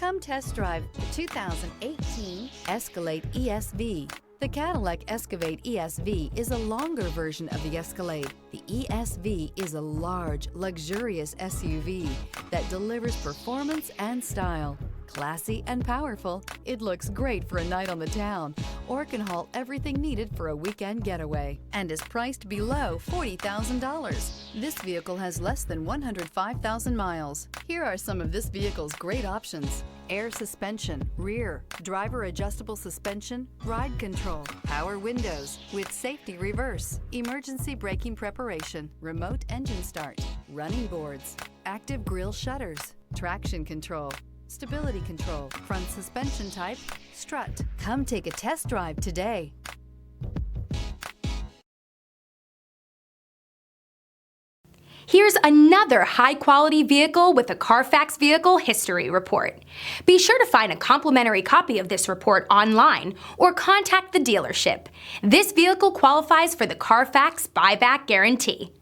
Come test drive the 2018 Escalade ESV. The Cadillac Escalade ESV is a longer version of the Escalade. The ESV is a large, luxurious SUV that delivers performance and style. Classy and powerful, it looks great for a night on the town or can haul everything needed for a weekend getaway and is priced below $40,000. This vehicle has less than 105,000 miles. Here are some of this vehicle's great options: air suspension, rear, driver adjustable suspension, ride control, power windows with safety reverse, emergency braking preparation, remote engine start, running boards, active grille shutters, traction control, stability control, front suspension type, strut. Come take a test drive today. Here's another high-quality vehicle with a Carfax Vehicle History Report. Be sure to find a complimentary copy of this report online or contact the dealership. This vehicle qualifies for the Carfax Buyback Guarantee.